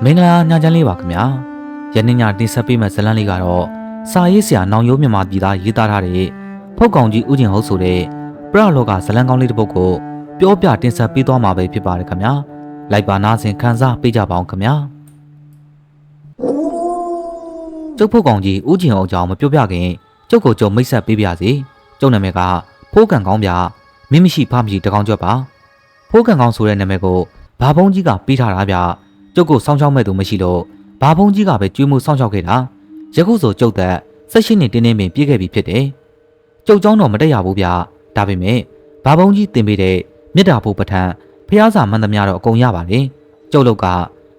မင်္ဂလာညချမ်းလေးပါခင်ဗျာယနေ့ညတင်ဆက်ပေးမယ့်ဇာတ်လမ်းလေးကတော့စာရေးဆရာနောင်ရိုးမြန်မာပြည်သားရေးသားထားတဲ့ဖုတ်ကောင်ကြီးဦးကျင်ဟုတ်ဆိုတဲ့ပရလောကဇာတ်လမ်းကောင်းလေးတစ်ပုဒ်ကိုပြောပြတင်ဆက်ပေးသွားမှာပဲဖြစ်ပါတယ်ခင်ဗျာလိုက်ပါနားဆင်ခန်းစားပေးကြပါအောင်ခင်ဗျာကျုပ်ဖုတ်ကောင်ကြီးဦးကျင်ဟုတ်ကြောင့်မပြောပြခင်ကျုပ်ကိုကျုပ်မိတ်ဆက်ပေးပါစေကျုပ်နာမည်ကဖိုးကန်ကောင်းဗျာမင်းမရှိဖမရှိတကောင်ကြွက်ပါဖိုးကန်ကောင်းဆိုတဲ့နာမည်ကိုဘာဘုံကြီးကပေးထားတာဗျာကျုပ်ကိုစောင်းချောင်းမဲ့သူမရှိလို့ဘာဘုံကြီးကပဲကျွေးမှုစောင်းချောက်ခဲ့တာယခုဆိုကျုပ်သက်18နှစ်တင်းတင်းပင်ပြည့်ခဲ့ပြီဖြစ်တယ်ကျုပ်เจ้าတော့မတက်ရဘူးဗျာဒါပေမဲ့ဘာဘုံကြီးတင်ပေးတဲ့မြစ်တာဖို့ပဋ္ဌာန်းဖျားစာမှန်သမျှတော့အကုန်ရပါတယ်ကျုပ်လောက်က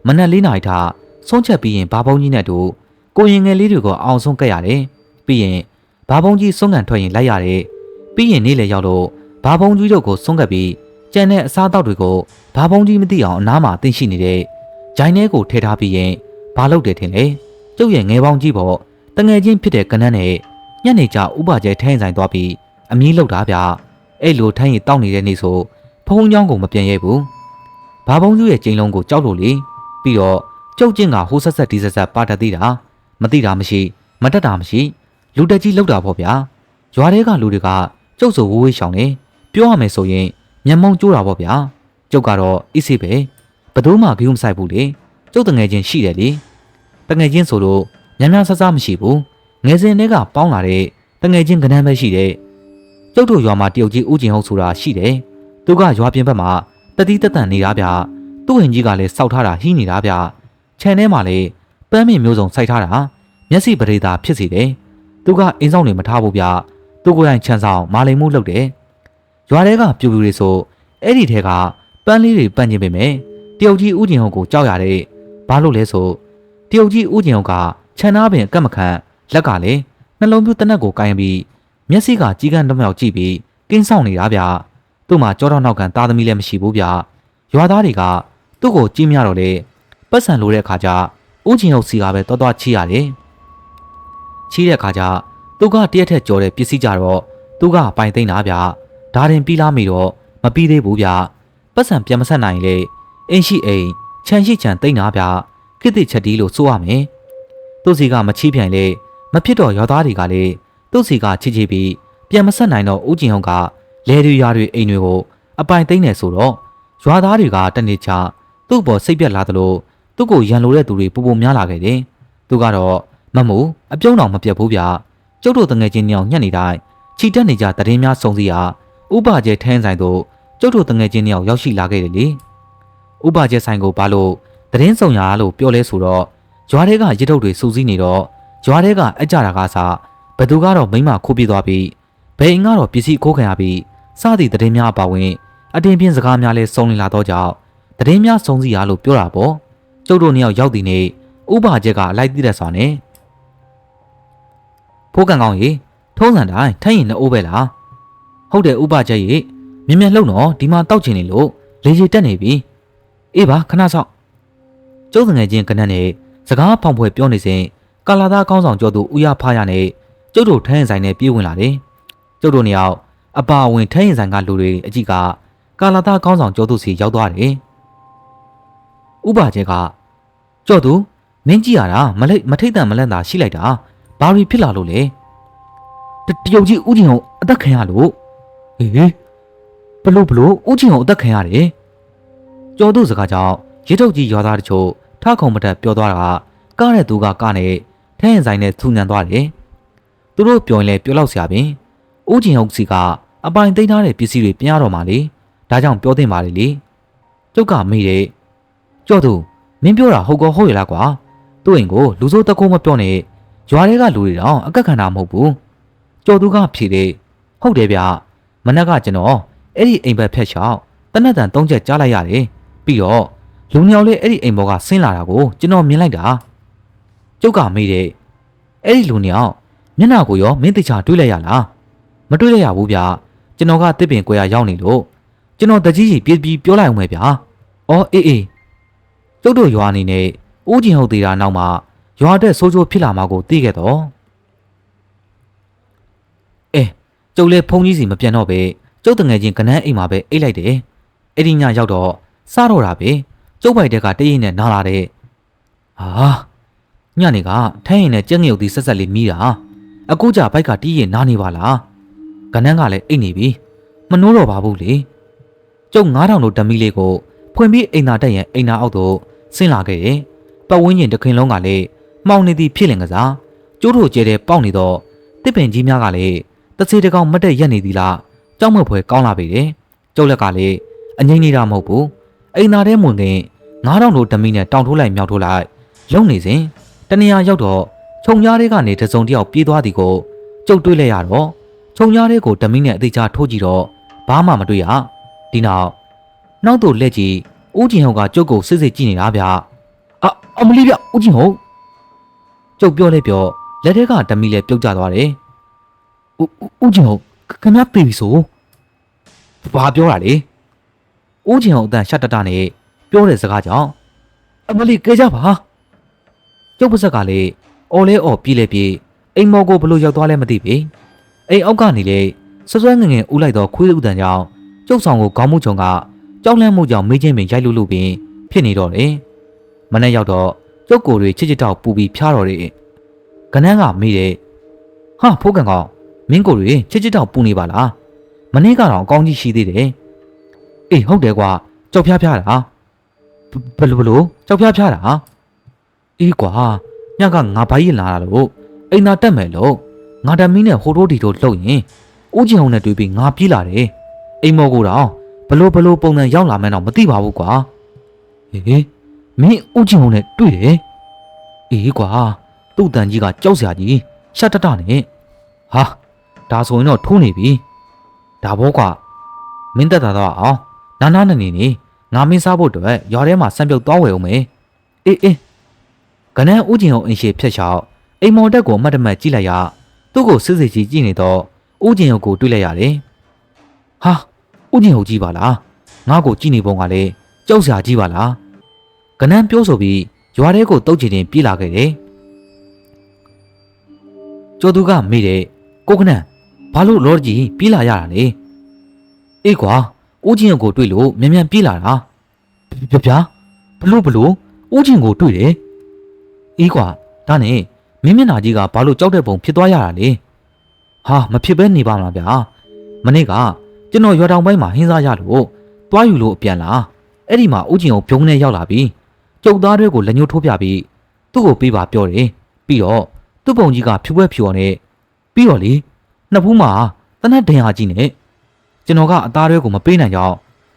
မနက်4နာရီထားဆုံးချက်ပြီးရင်ဘာဘုံကြီးနဲ့တူကိုရင်ငယ်လေးတွေကိုအောင်ဆုံးကက်ရတယ်ပြီးရင်ဘာဘုံကြီးဆုံးကန်ထွက်ရင်လိုက်ရတယ်ပြီးရင်နေ့လေရောက်လို့ဘာဘုံကြီးတို့ကိုဆုံးကပ်ပြီးကျန်တဲ့အစားအသောက်တွေကိုဘာဘုံကြီးမသိအောင်အနားမှာတင်ရှိနေတဲ့ဂျိုင်းထဲကိုထည့်ထားပြီးရင်ဘာလုပ်တယ်ထင်လဲကျုပ်ရဲ့ငယ်ပေါင်းကြီးပေါ့တငယ်ချင်းဖြစ်တဲ့ကနန်းနဲ့ညနေကျဥပကျဲထိုင်းဆိုင်သွားပြီးအမီးလောက်တာဗျအဲ့လိုထိုင်းရီတောက်နေတဲ့နေ့ဆိုဖုံးချောင်းကိုမပြန်ရဲဘူးဘာဘုံကြီးရဲ့ကျိန်လုံးကိုကြောက်လို့လေပြီးတော့ကျုပ်ချင်းကဟိုးဆက်ဆက်ဒီဆက်ဆက်ပါတတ်သေးတာမသိတာမရှိမတတ်တာမရှိလူတက်ကြီးလောက်တာပေါ့ဗျာရွာထဲကလူတွေကကျုပ်ဆိုဝေးဝေးရှောင်နေပြောရမယ်ဆိုရင်မျက်မှောင်ကျိုးတာပေါ့ဗျာကျုပ်ကတော့အစ်စိပဲဘယ်သူမှဂရုမစိုက်ဘူးလေကျုပ်တငယ်ချင်းရှိတယ်လေတငယ်ချင်းဆိုလို့များများဆဆမရှိဘူးငယ်စဉ်တွေကပေါင်းလာတဲ့တငယ်ချင်းကနန်းပဲရှိတယ်ကျုပ်တို့ရွာမှာတယောက်ကြီးဦးကျင်ဟုတ်ဆိုတာရှိတယ်သူကရွာပြင်ဘက်မှာတတိတတန်နေတာဗျသူ့ဟင်ကြီးကလည်းစောက်ထားတာဟီးနေတာဗျခြံထဲမှာလည်းပန်းမင်မျိုးစုံစိုက်ထားတာမျက်စိပရိသာဖြစ်စီတယ်သူကအင်းဆောင်တွေမထားဘူးဗျသူကိုယ်တိုင်ခြံဆောင်မာလိမ်မှုလုပ်တယ်ရွာထဲကပြူပြူတွေဆိုအဲ့ဒီထဲကပန်းလေးတွေပန့်ကျင်ပေမဲ့တယောက်ကြီးဦးကျင်ဟုတ်ကိုကြောက်ရတဲ့ဘာလို့လဲဆိုတယောက်ကြီးဦးကျင်ဟုတ်ကခြံသားပင်အကက်မခံလက်ကလည်းနှလုံးပြူတနက်ကိုကိုင်းပြီးမျက်စိကကြီးကန်းတစ်မြောက်ကြည့်ပြီးကင်းဆောင်နေတာဗျသူ့မှာကြောတော့နောက်ကန်သားသမီးလည်းမရှိဘူးဗျရွာသားတွေကသူ့ကိုကြည့်မြတော့လေပတ်စံလိုတဲ့အခါကျဦးကျင်ဟုတ်စီကပဲတော်တော်ချီရတယ်ချီတဲ့အခါကျသူကတရက်ထက်ကြော်တဲ့ပစ္စည်းကြတော့သူကပိုင်သိမ့်တာဗျဒါရင်ပြီးလားမိတော့မပြီးသေးဘူးဗျပတ်စံပြန်မဆက်နိုင်လေအင်းရှိအိမ်ခြံရှိခြံသိမ့်တာဗျခိတိချက်တီးလို့ဆိုရမယ်သူ့စီကမချီးပြိုင်လေမဖြစ်တော့ရွာသားတွေကလေသူ့စီကချီချီပြီးပြန်မဆက်နိုင်တော့ဦးကျင်ဟုတ်ကလဲတွေရွာတွေအိမ်တွေကိုအပိုင်သိမ့်နေဆိုတော့ရွာသားတွေကတနေ့ချသူ့ပေါ်စိတ်ပြက်လာသလိုသူ့ကိုရန်လိုတဲ့သူတွေပူပူများလာခဲ့တယ်သူကတော့မမှုအပြုံးတော်မပြတ်ဘူးဗျကျုပ်တို့တငယ်ချင်းညောင်ညက်နေတိုင်းချီတက်နေကြတရင်များစုံစီဟာဥပကျဲထန်းဆိုင်တို့ကျုပ်တို့တငယ်ချင်းညောင်ရောက်ရှိလာခဲ့တယ်လေဥပကျဲဆိုင်ကိုဘာလို့တရင်စုံရလို့ပြောလဲဆိုတော့ရွာထဲကရစ်ထုတ်တွေစူးစီးနေတော့ရွာထဲကအကြတာကစားဘသူကတော့မိမခိုးပြေးသွားပြီးဘယ်အိမ်ကတော့ပစ္စည်းခိုးခံရပြီးစသည့်တရင်များပါဝင်အတင်းပြင်းစကားများလဲစုံလင်လာတော့ကြောင့်တရင်များစုံစီရလို့ပြောတာပေါ့ကျုပ်တို့နှစ်ယောက်ရောက်တည်နေဥပကျဲကအလိုက်သိတဲ့စွာနဲ့ဖိုးကန်ကောင်းကြီးထုံးစံတိုင်းထိုင်းရင်နှိုးပဲလားဟုတ်တယ်ဥပကျဲကြီးမြင်မြင်လှုပ်တော့ဒီမှာတောက်ချင်နေလို့လေကြီးတက်နေပြီအေးပါခဏဆောက်ကျုပ်ငယ်ချင်းကနန်းနဲ့စကားဖောင်ဖွဲပြောနေစဉ်ကာလာသားကောင်းဆောင်ကျော်သူဦးရဖားရနဲ့ကျုပ်တို့ထိုင်းရင်ဆိုင်နဲ့ပြေးဝင်လာတယ်ကျုပ်တို့နှစ်ယောက်အပါဝင်ထိုင်းရင်ဆိုင်ကလူတွေအကြည့်ကကာလာသားကောင်းဆောင်ကျော်သူစီရောက်သွားတယ်ဥပကျဲကကျော်သူမင်းကြည့်ရတာမထိတ်တန်မလန့်တာရှိလိုက်တာဘာလို့ဖြစ်လာလို့လဲတရုတ်ကြီးဦးကျင်အောင်အသက်ခံရလို့ဟေးဘလို့ဦးကျင်အောင်အသက်ခံရတယ်ကျော်သူစကားကြောင့်ရစ်ထုတ်ကြီးရွာသားတချို့ထခုံမတက်ပြောသွားတာကားတဲ့သူကကားနဲ့ထဲရင်ဆိုင်နဲ့သူညံသွားတယ်သူတို့ပြောရင်လည်းပြောလောက်စရာပင်ဦးကျင်အောင်စီကအပိုင်သိမ်းထားတဲ့ပစ္စည်းတွေပြန်ရတော့မှလေဒါကြောင့်ပြောသင့်ပါလေလေကျုပ်ကမေးတယ်ကျော်သူမင်းပြောတာဟုတ်ကောဟုတ်ရလားကွာသူ့အိမ်ကိုလူစိုးတကုံးမပြောနဲ့ရွာတွေကလူတွေတော့အကက်ခံတာမဟုတ်ဘူးကျော်သူကဖြေတယ်ဟုတ်တယ်ဗျမနက်ကကျွန်တော်အဲ့ဒီအိမ်ဘက်ဖက်ချောင်းတနက်တန်3ချက်ကြားလိုက်ရတယ်ပြီးတော့လူနှစ်ယောက်လေးအဲ့ဒီအိမ်ဘောကဆင်းလာတာကိုကျွန်တော်မြင်လိုက်တာကျုပ်ကမေးတယ်အဲ့ဒီလူနှစ်ယောက်မျက်နှာကိုရောမင်းတခြားတွေးလိုက်ရလားမတွေးလိုက်ရဘူးဗျကျွန်တော်ကတစ်ပင်ကွယ်ရရောက်နေလို့ကျွန်တော်တကြီးကြီးပြေးပြီးပြောလိုက်အောင်ပဲဗျအော်အေးကျုပ်တို့ရွာအနေနဲ့ဦးကျင်ဟုတ်သေးတာနောက်မှာရွာတဲ့ဆိုးချိုးဖြစ်လာမှာကိုသိခဲ့တော့ကျုပ်လည်းဖုန်းကြီးစီမပြန်တော့ပဲကျုပ်တငယ်ချင်းကနန်းအိမ်မှာပဲအိတ်လိုက်တယ်အဲ့ဒီညရောက်တော့စားတော့တာပဲကျုပ်ပိုက်တက်ကတရိပ်နဲ့နားလာတဲ့ ဟာညနေကထိုင်းရင်နဲ့ကြက်ငရုတ်ဒီဆက်ဆက်လေးမီးတာအခုကြဘိုက်ကတီးရင်နားနေပါလားကနန်းကလည်းအိတ်နေပြီမနှိုးတော့ပါဘူးလေကျုပ်9000တို့ဓမီလေးကိုဖွင့်ပြီးအိမ်သာတက်ရင်အိမ်သာအောက်သို့ဆင်းလာခဲ့တယ်ပတ်ဝန်းကျင်တစ်ခင်လုံးကလည်းမှောင်နေသည်ဖြစ်လင်ကစားကျိုးထိုကျဲတဲ့ပေါက်နေတော့တစ်ပင်ကြီးများကလည်းတစေတကောင်မတ်တက်ရက်နေသည်လားကြောက်မွက်ဖွယ်ကောင်းလာပေတယ်ကျုပ်လက်ကလည်းအငိမ့်နေတာမဟုတ်ဘူးအိမ်သာထဲမဝင်ခင်9000တို့ဓမီနဲ့တောင်ထိုးလိုက်မြောက်ထိုးလိုက်လုံနေစဉ်တနေရာရောက်တော့ခြုံကြားတွေကနေတစုံတယောက်ပြေးသွားသည်ကိုကျုပ်တွေးလိုက်ရတော့ခြုံကြားတွေကိုဓမီနဲ့အသေးချာထိုးကြည့်တော့ဘာမှမတွေ့ရဒီနောက်သို့လက်ကြည့်ဦးကျင်ဟုတ်ကကျုပ်ကိုစစ်စစ်ကြည့်နေတာဗျအမလီဗျဦးကျင်ဟုတ်ကျုပ်ပြောလဲပြောလက်ထဲကဓမီလည်းပြုတ်ကျသွားတယ်ဦးကျင်ဟုတ်ခင်ဗျားပြေးပြီဆိုဘာပြောတာလဲဦးကျင်ဟုတ်အတန်ရှက်တတနဲ့ပြောတဲ့စကားကြောင့်အမလီကဲကြပါကျုပ်ပါဇက်ကလည်းအော်လဲအော်ပြေးလဲပြေးအိမ်မော်ကိုဘလို့ရောက်သွားလဲမသိပြီအိမ်အောက်ကနေလေဆွဆွဲငငယ်ဦးလိုက်တော့ခွေးဥတန်ကြောင့်ကျုပ်ဆောင်ကိုခေါင်းမှုချုံကကြောက်လန့်မှုကြောင့်မေးချင်းပင်ရိုက်လို့ပင်ဖြစ်နေတော့တယ်မနေ့ရောက်တော့ကျုပ်ကိုယ်တွေချစ်ချစ်တောက်ပူပြီးဖျားတော့တယ်ကနန်းကမေးတယ်ဟာဖိုးကန်ကောင်မင်းကိုယ်တွေချစ်ချစ်တောက်ပူနေပါလားမနေ့ကတော့အကောင်းကြီးရှိသေးတယ်အေးဟုတ်တယ်ကွာကြောက်ဖျားဖျားတာဘလို့ကြောက်ဖျားဖျားတာအေးကွာညကငါဘာကြီးလာတာလို့အိမ်သာတက်မယ်လို့ငါတမီးနဲ့ဟိုတိုးဒီတိုးလှုပ်ရင်ဦးကျင်အောင်နဲ့တွေ့ပြီးငါပြေးလာတယ်အိမ်မော်ကိုတော့ဘလို့ပုံစံရောက်လာမှန်းတော့မသိပါဘူးကွာဟေးမင်းဦးကျင်အောင်နဲ့တွေ့တယ်အေးကွာသူ့တန်ကြီးကကြောက်စရာကြီးရှက်တတနဲ့ဟာဒါဆိုရင်တော့ထိုးနေပြီဒါဘောကွာမင်းတက်တာတော့အောင်နာနေငါမင်းစားဖို့အတွက်ရွာထဲမှာစံပြုတ်သွားဝယ်အောင်မယ်အေးကနန်းဦးကျင်အောင်အင်ရှိဖြတ်လျှောက်အိမ်မော်တက်ကိုမှတ်တမဲ့ကြည့်လိုက်ရသူ့ကိုစစ်စစ်ကြီးကြည့်နေတော့ဦးကျင်အောင်ကိုတွေ့လိုက်ရတယ်ဟာဦးကျင်ဟုတ်ကြီးပါလားငါ့ကိုကြည့်နေပုံကလည်းကြောက်စရာကြီးပါလားကနန်းပြောဆိုပြီးရွာထဲကိုတုတ်ချင်တင်ပြေးလာခဲ့တယ်ကျော်သူကမေးတယ်ကိုကနန်းဘာလို့လော်ကြီးပြေးလာရတာလဲအေးကွာဦးကျင်ကိုတွေ့လို့မြန်ပြေးလာတာဗျာဘလို့ဦးကျင်ကိုတွေ့တယ်အေးကွာဒါနဲ့မင်းမျက်နှာကြီးကဘာလို့ကြောက်တဲ့ပုံဖြစ်သွားရတာလဲဟာမဖြစ်ပဲနေပါမလားဗျာမနေ့ကကျွန်တော်ရွာတောင်ပိုင်းမှာဟင်းစားရလို့တွားယူလို့အပြန်လာအဲ့ဒီမှာဦးကျင်ကိုဘုံနဲ့ရောက်လာပြီးကျုပ်သားတွေကိုလက်ညှိုးထိုးပြပြီးသူ့ကိုပေးပါပြောတယ်ပြီးတော့သူ့ပုံကြီးကဖြူပွဲဖြူအောင်နဲ့ပြီးတော့လေနှစ်ဖူးမှာတနက်ဒင်ဟာကြီးနဲ့ကျွန်တော်ကအသားတွေကိုမပေးနိုင်ကြောင်း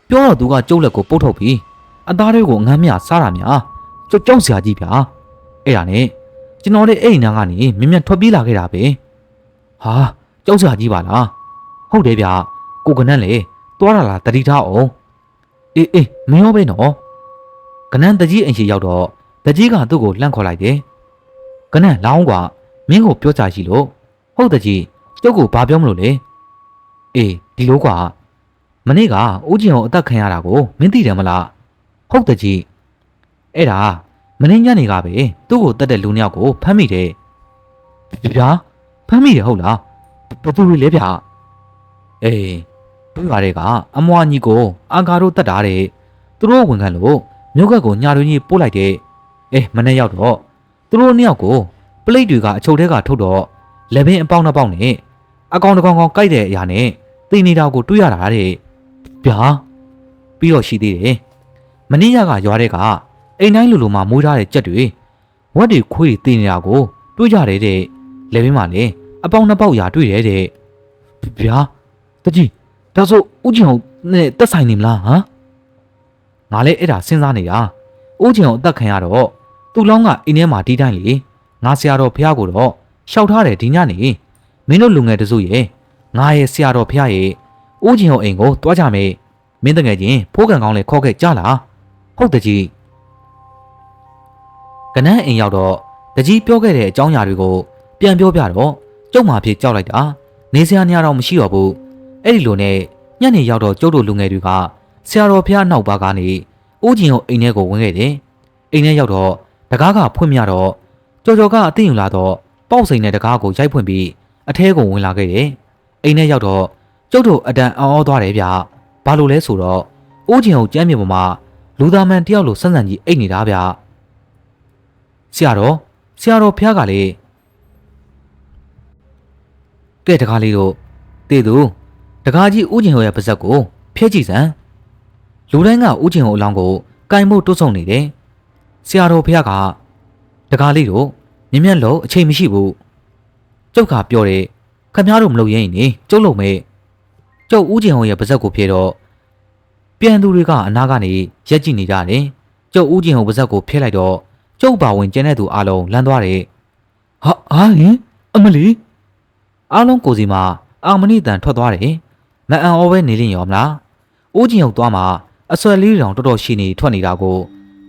ပြောတော့သူကကျုပ်လက်ကိုပုတ်ထုတ်ပြီးအသားတွေကိုငမ်းမြစားတာများကြောက်စရာကြီးဗျာအဲ့ဒါနဲ့ကျွန်တော်လည်းအဲ့ဒီနားကနေမြင်ထွက်ပြေးလာခဲ့တာပဲဟာကြောက်စရာကြီးပါလားဟုတ်တယ်ဗျာကိုကနန်းလေသွားလာတတိထားအောင်အေးမင်းရောပဲနော်ကနန်းတကြီးအင်ရှိရောက်တော့တကြီးကသူ့ကိုလှန့်ခေါ်လိုက်တယ်ကနန်းလောင်းကွာမင်းကိုပြောချရှိလို့ဟုတ်တကြီးကျုပ်ကိုဘာပြောမလို့လဲအေးဒီလိုကွာမနေ့ကဦးကျင်အောင်အသက်ခံရတာကိုမင်းသိတယ်မလားဟုတ်တကြီးအဲ့ဒါမင်းညနေကပဲသူ့ကိုတတ်တဲ့လူနှစ်ယောက်ကိုဖမ်းမိတယ်ဗျာဖမ်းမိတယ်ဟုတ်လားဘယ်သူတွေလဲဗျာအေးတို့ပါတဲ့ကအမွာညီကိုအာဃာတို့တတ်တာတဲ့သူတို့ဝန်ခံလို့မြို့ကက်ကိုညာတွင်ကြီးပို့လိုက်တယ်မနေ့ရောက်တော့သူတို့နှစ်ယောက်ကိုပလိတ်တွေကအချုပ်ထဲကထုတ်တော့လက်ပင်အပေါင်းနှစ်ပေါင်းနဲ့အကောင်တကောင်ကိုက်တဲ့အရာနဲ့သိနေတာကိုတွေးရတာတဲ့ဗျာပြီးတော့ရှိသေးတယ်မနေ့ကရွာတဲ့ကအိမ်တိုင်းလူမှမွေးထားတဲ့ကြက်တွေဝက်တွေခွေးတွေသိနေတာကိုတွေးကြတယ်တဲ့လက်ပင်မှာလည်းအပေါင်းနှစ်ပေါက်ရာတွေ့တယ်တဲ့ဗျာတကြီးဒါဆိုဦးကျင်ဟုတ်နဲ့တက်ဆိုင်နေမလားဟမ်ငါလည်းအဲ့ဒါစဉ်းစားနေတာဦးကျင်ဟုတ်အသက်ခံရတော့သူ့လောင်းကအိမ်ထဲမှာဒီတိုင်းလေငါဆရာတော်ဖះကိုတော့ရှောက်ထားတယ်ဒီညနေမင်းတို့လူငယ်တစုရဲ့ငါရဲ့ဆရာတော်ဖះရဲ့ဦးကျင်ဟုတ်အိမ်ကိုတွားကြမယ်မင်းတငယ်ချင်းဖိုးကန်ကောင်းလေခေါ်ခဲ့ကြလားဟုတ်တကြီးကနန်းအိမ်ရောက်တော့တကြီးပြောခဲ့တဲ့အကြောင်းအရာတွေကိုပြန်ပြောပြတော့ကျုပ်မှဖြစ်ကြောက်လိုက်တာနေစရာနေရာတော့မရှိတော့ဘူးအဲ့ဒီလိုနဲ့ညနေရောက်တော့ကျုပ်တို့လူငယ်တွေကဆရာတော်ဖះနောက်ပါကနေဦးကျင်ကိုအိမ်ထဲကိုဝင်ခဲ့တယ်အိမ်ထဲရောက်တော့တကားကဖွင့်မြတော့ကြော်ကအသိယူလာတော့ပေါက်စိန်နဲ့တကားကိုရိုက်ဖွင့်ပြီးအထဲကိုဝင်လာခဲ့တယ်အိမ်ထဲရောက်တော့ကျုပ်တို့အတန်အော်သွားတယ်ဗျဘာလို့လဲဆိုတော့ဦးကျင်ကိုကျမ်းမြေပေါ်မှာလူသားမန်တယောက်လိုစန့်စန့်ကြီးအိတ်နေတာဗျ ဆရာတော်ဖျားကလည်းကဲတကားလေးတို့တေသူတကားကြီးဦးကျင်ဟိုရဲ့ပါဇက်ကိုဖျက်ကြည့်စမ်းလူတိုင်းကဦးကျင်ဟိုအလောင်းကိုကင်ဖို့တွတ်ဆုံနေတယ်ဆရာတော်ဖျားကတကားလေးတို့မြင်မြတ်လို့အချိန်မရှိဘူးကျုပ်ကပြောတယ်ခမည်းတော်မလုပ်ရင်နေကျုပ်လုံးမဲ့ကျုပ်ဦးကျင်ဟိုရဲ့ပါဇက်ကိုဖျက်တော့ပြန်သူတွေကအနာကနေရက်ကြည့်နေကြတယ်ကျုပ်ဦးကျင်ဟိုပါဇက်ကိုဖျက်လိုက်တော့ကျုပ်ပါဝင်ကျန်တဲ့သူအလုံးလမ်းသွားတယ်ဟာဟင်အမလီအားလုံးကိုစီမှာအာမဏိတန်ထွက်သွားတယ်မအံဩပဲနေလင်းရောမလားဦးကျင်ရောက်သွားမှာအဆွဲလေးတောင်တော်တော်ရှိနေထွက်နေတာကို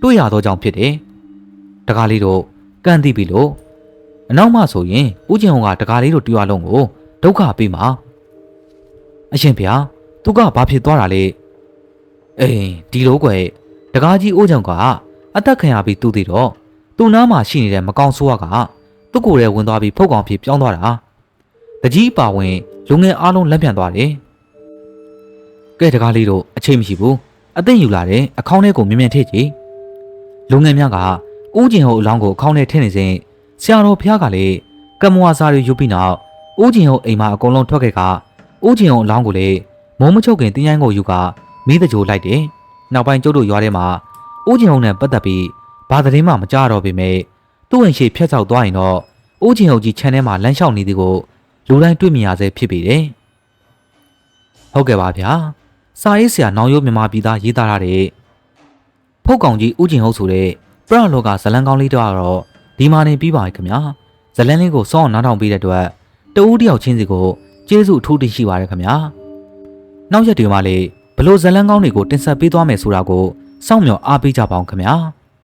တွေ့ရသောကြောင့်ဖြစ်တယ်တကားလေးတို့ကန့်သိပြီလို့အနောက်မှဆိုရင်ဦးကျင်ကတကားလေးတို့တွေ့ရလုံးကိုဒုက္ခပေးမှာအရှင်ဗျာသူကဘာဖြစ်သွားတာလဲအေးဒီလိုကွယ်တကားကြီးဦးကျင်ကအသက်ခံရပြီးသူ့သေးတော့သူ့နားမှာရှိနေတဲ့မကောင်ဆိုးကသူ့ကိုယ်ထဲဝင်သွားပြီးဖုတ်ကောင်ဖြစ်ပြောင်းသွားတာတကြီးပါဝင်လူငယ်အားလုံးလက်ပြန်သွားတယ်ကဲတကားလေးတို့အချိန်မရှိဘူးအသိယူလာတဲ့အခေါင်းထဲကိုမြင်မြင်ထည့်ကြည့်လူငယ်များကဦးကျင်ဟိုအလောင်းကိုအခေါင်းထဲထည့်နေစဉ်ဆရာတော်ဖျားကလည်းကမ္မဝါစာတွေယူပြီးနောက်ဦးကျင်ဟိုအိမ်မှာအကုန်လုံးထွက်ခဲ့ကဦးကျင်ဟိုအလောင်းကိုလည်းမုံမချုပ်ခင်တင်းချိုင်းကိုယူကမီးတကြိုလိုက်တယ်နောက်ပိုင်းကျုပ်တို့ရွာထဲမှာဦးကျင်ဟိုနဲ့ပတ်သက်ပြီးဘာသတင်းမှမကြားတော့ပေမဲ့သူ့ဝင်ရှိဖျက်ချောက်သွားရင်တော့ဦးကျင်ဟိုကြီးခြံထဲမှာလမ်းလျှောက်နေသည်ကိုလူတိုင်းတွေ့မြင်ရစေဖြစ်ပေတယ်ဟုတ်ကဲ့ပါဗျာစာရေးဆရာနောင်ရိုးမြန်မာပြည်သားရေးသားထားတဲ့ဖုတ်ကောင်ကြီးဦးကျင်ဟုတ်ဆိုတဲ့ပရလောကဇလန်းကောင်းလေးတော့ဒီမှာနေပြီးပါပြီခင်ဗျာဇလန်းလေးကိုစောင့်အောင်နားထောင်ပေးတဲ့အတွက်တဦးတယောက်ချင်းစီကိုကျေးဇူးအထူးတင်ရှိပါရခင်ဗျာနောက်ရက်တွေမှာလည်းဘလို့ဇလန်းကောင်းတွေကိုတင်ဆက်ပေးသွားမယ်ဆိုတာကိုစောင့်မျှော်အားပေးကြပါအောင်ခင်ဗျာ